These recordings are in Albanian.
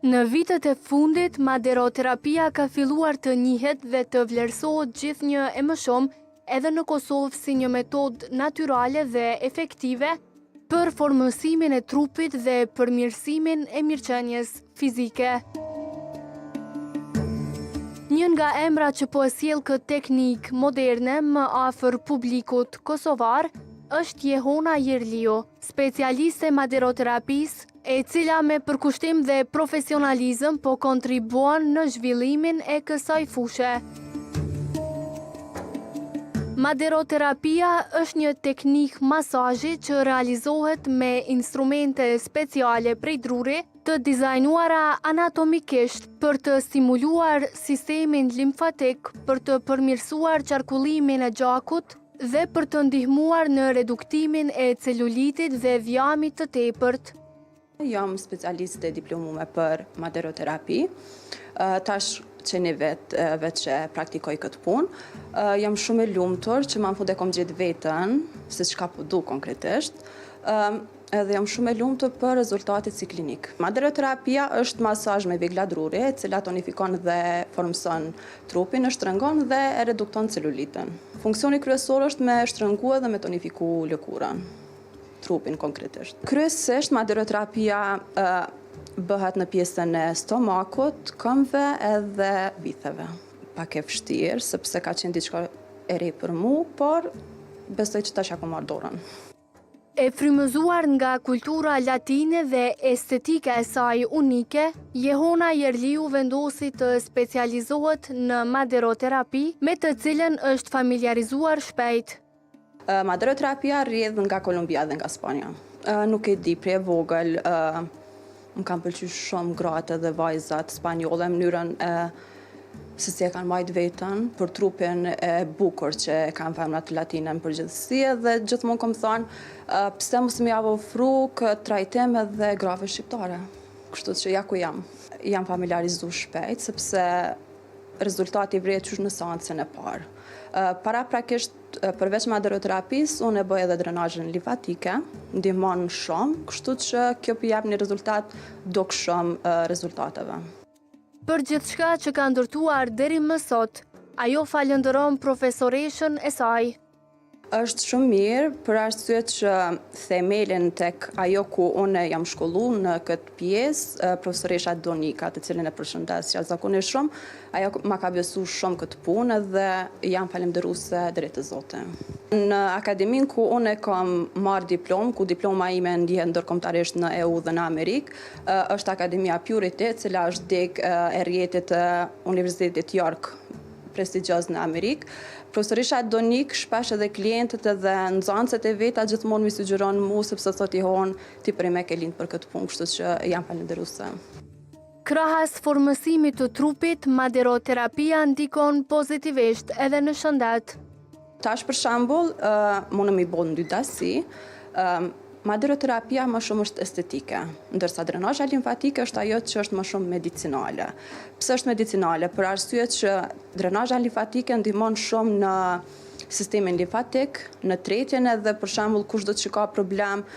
Në vitet e fundit, maderoterapia ka filluar të njihet dhe të vlerësohet gjithnjë e më shumë edhe në Kosovë si një metodë natyrale dhe efektive për formësimin e trupit dhe përmirësimin e mirëqenies fizike. Një nga emrat që po e sjell këtë teknikë moderne më afër publikut kosovar është Jehona Jerliu, specialiste maderoterapisë, e cila me përkushtim dhe profesionalizëm po kontribuan në zhvillimin e kësaj fushë. Maderoterapia është një teknikë masazhi që realizohet me instrumente speciale prej druri, të dizajnuara anatomikisht për të stimuluar sistemin limfatik, për të përmirësuar qarkullimin e gjakut dhe për të ndihmuar në reduktimin e celulitit dhe vjamit të tepërt. Jam specialiste diplomume për maderoterapi, tash që një vetë që praktikoj këtë punë. Jam shumë e lumtur që ma e kom gjetë vetën, se çka po du konkretisht, edhe jam shumë e lumtur për rezultatit si klinik. Maderoterapia është masazh me vigla druri, e cila tonifikon dhe formson trupin, e shtrëngon dhe e redukton celulitën. Funksioni kryesor është me shtrëngue dhe me tonifiku lëkurën, trupin konkretisht. Kryesisht maderoterapia bëhet në pjesën e stomakut, këmbëve edhe vitheve. Pak e vështirë, sepse ka qenë diçka e re për mu, por besoj që tash ja kam marrë dorën. E frymëzuar nga kultura latine dhe estetika e saj unike, Jehona Jerliu vendosi të specializohet në maderoterapi, me të cilën është familiarizuar shpejt. Maderoterapia rrjedh nga Kolumbia dhe nga Spanja. Nuk e di, prej vogël, më kanë pëlqyer shumë gratë dhe vajzat spanjolle, mënyrën se si e kanë marrë veten për trupin e bukur që kanë femrat latine në përgjithësi, dhe gjithmonë kam thënë, pse mos më javë ofru këtë trajtim edhe grave shqiptare. Kështu që ja ku jam. Jam familiarizuar shpejt, sepse rezultati vret qysh në seancën e parë. Paraprakisht, përveç maderoterapisë, unë e bëj edhe drenazhin limfatike, ndihmon shumë, kështu që kjo jep një rezultat dukshëm rezultateve. Për gjithçka që ka ndërtuar deri më sot, ajo falënderon profesoreshën e saj. Është shumë mirë për arsye që themelin tek ajo ku unë jam shkolluar në këtë pjesë, profesoresha Donika, të cilën e përshëndes jashtëzakonisht shumë, ajo ma ka besuar shumë këtë punë dhe jam falënderuese drejt të Zotit. Në akademinë ku unë kam marrë diplomë, ku diploma ime ndihet ndërkombëtarisht në EU dhe në Amerikë, është Akademia Purity, e cila është deg e rrjetit të Universitetit York, prestigjioz në Amerikë. Profesoresha Donik shpesh edhe klientët edhe nxënësit e veta gjithmonë më sugjeron mua, sepse thotë Jehon, ti prej me ke lind për këtë punë, kështu që jam falënderuese. Krahas formësimit të trupit, maderoterapia ndikon pozitivisht edhe në shëndet. Tash për shembull, mund më bëj dy dasi. Maderoterapia më shumë është estetike, ndërsa drenazha limfatike është ajo që është më shumë medicinale. Pse është medicinale? Për arsye që drenazha limfatike ndihmon shumë në sistemin limfatik, në tretjen, edhe për shembull kushdo që ka problem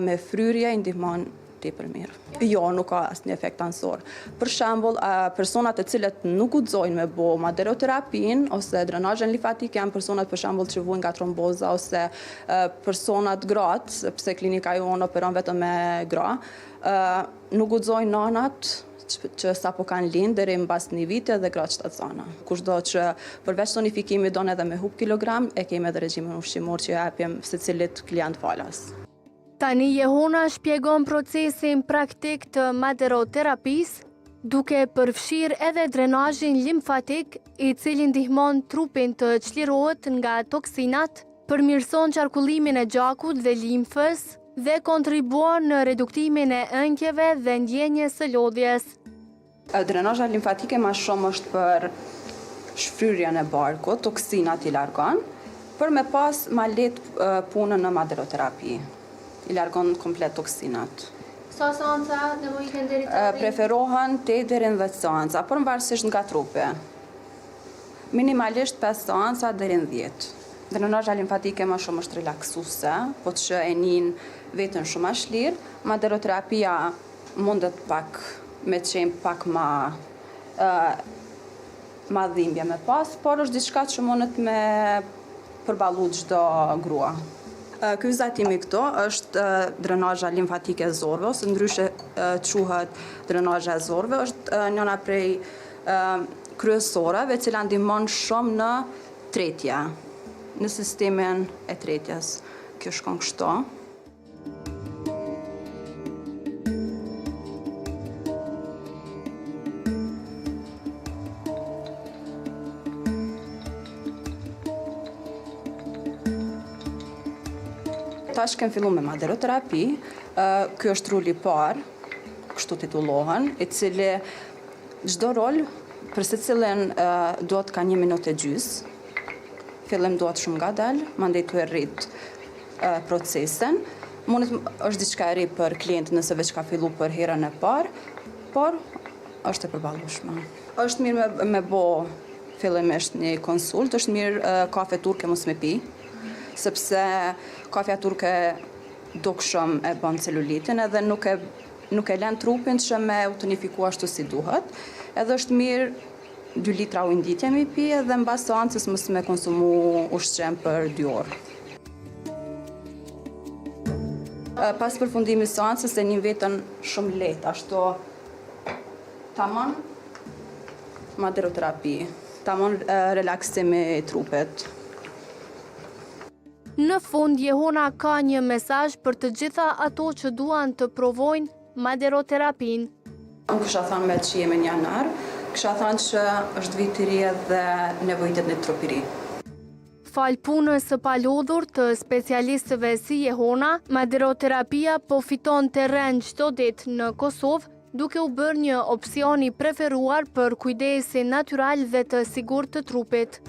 me fryrje, ndihmon tepër mirë. Jo, nuk ka asnjë efekt ansor. Për shembull, personat e cilët nuk guxojnë me bë maderoterapin ose drenazhin limfatik janë personat për shembull që vujnë nga tromboza ose personat gratë, sepse klinika jonë operon vetëm me gra, nuk guxojnë nanat që sapo kanë lind deri mbas një viti dhe gratë shtatzana. Kushdo që përveç tonifikimit don edhe me hub kilogram, e kemi edhe regjimin ushqimor që japim secilit klient falas. Tani Jehona shpjegon procesin praktik të maderoterapisë, duke përfshirë edhe drenazhin limfatik, i cili ndihmon trupin të çlirohet nga toksinat, përmirëson qarkullimin e gjakut dhe limfës dhe kontribuon në reduktimin e ënqjeve dhe ndjenjes së lodhjes. Drenazha limfatike më shumë është për shfryrjen e barkut, toksinat i largon, për me pas ma lehtë punën në maderoterapi. I largon komplet toksinat. Sa seanca nevojiten deri të preferohen 8 deri në 10 seanca, por varësisht nga trupi. Minimalisht 5 seanca deri në 10. Drenazha limfatike më shumë është relaksuese, po që e nin veten shumë më lirë. Maderoterapia mundet pak me qenë pak ma dhimbje me pas, por është diçka që mundet me përballu çdo grua. Ky vizatimi këto është drenazha limfatike e zorrëve, ose ndryshe quhet drenazha e zorrëve, është njëna prej kryesoreve, e cila ndihmon shumë në tretje, në sistemin e tretjes. Kjo shkon kështu. Tash kem fillu me maderoterapi, ky është ruli parë, kështu titullohen, i cili çdo rol për secilin duhet ka 1 minutë e gjys. Fillim duhet shumë ngadalë, mandej tu e rrit procesin. Është diçka e ri për klientin nëse veç ka fillu për herën e parë, por është e përballueshme. Është mirë me bo fillimisht një konsult, është mirë kafe turke mos me pi, sepse kafja turke dukshëm e bën celulitin edhe nuk e lën trupin që me u tonifikua ashtu si duhet. Edhe është mirë 2 litra ujë nditje me pi edhe mbas seancës mos me konsumu ushqim për 2 orë. Pas përfundimit të seancës e një veten shumë lehtë, ashtu tamam maderoterapi, tamam relaksimi i trupit. Në fund, Jehona ka një mesazh për të gjitha ato që duan të provojnë maderoterapin. Unë kësha thënë me që jemi në janar, kësha thënë që është vit i ri dhe nevojitet në trup i ri. Fal punës së palodhur të specialistëve si Jehona, maderoterapia po fiton terren çdo ditë në Kosovë, duke u bërë një opsion i preferuar për kujdesin natyral dhe të sigurt të trupit.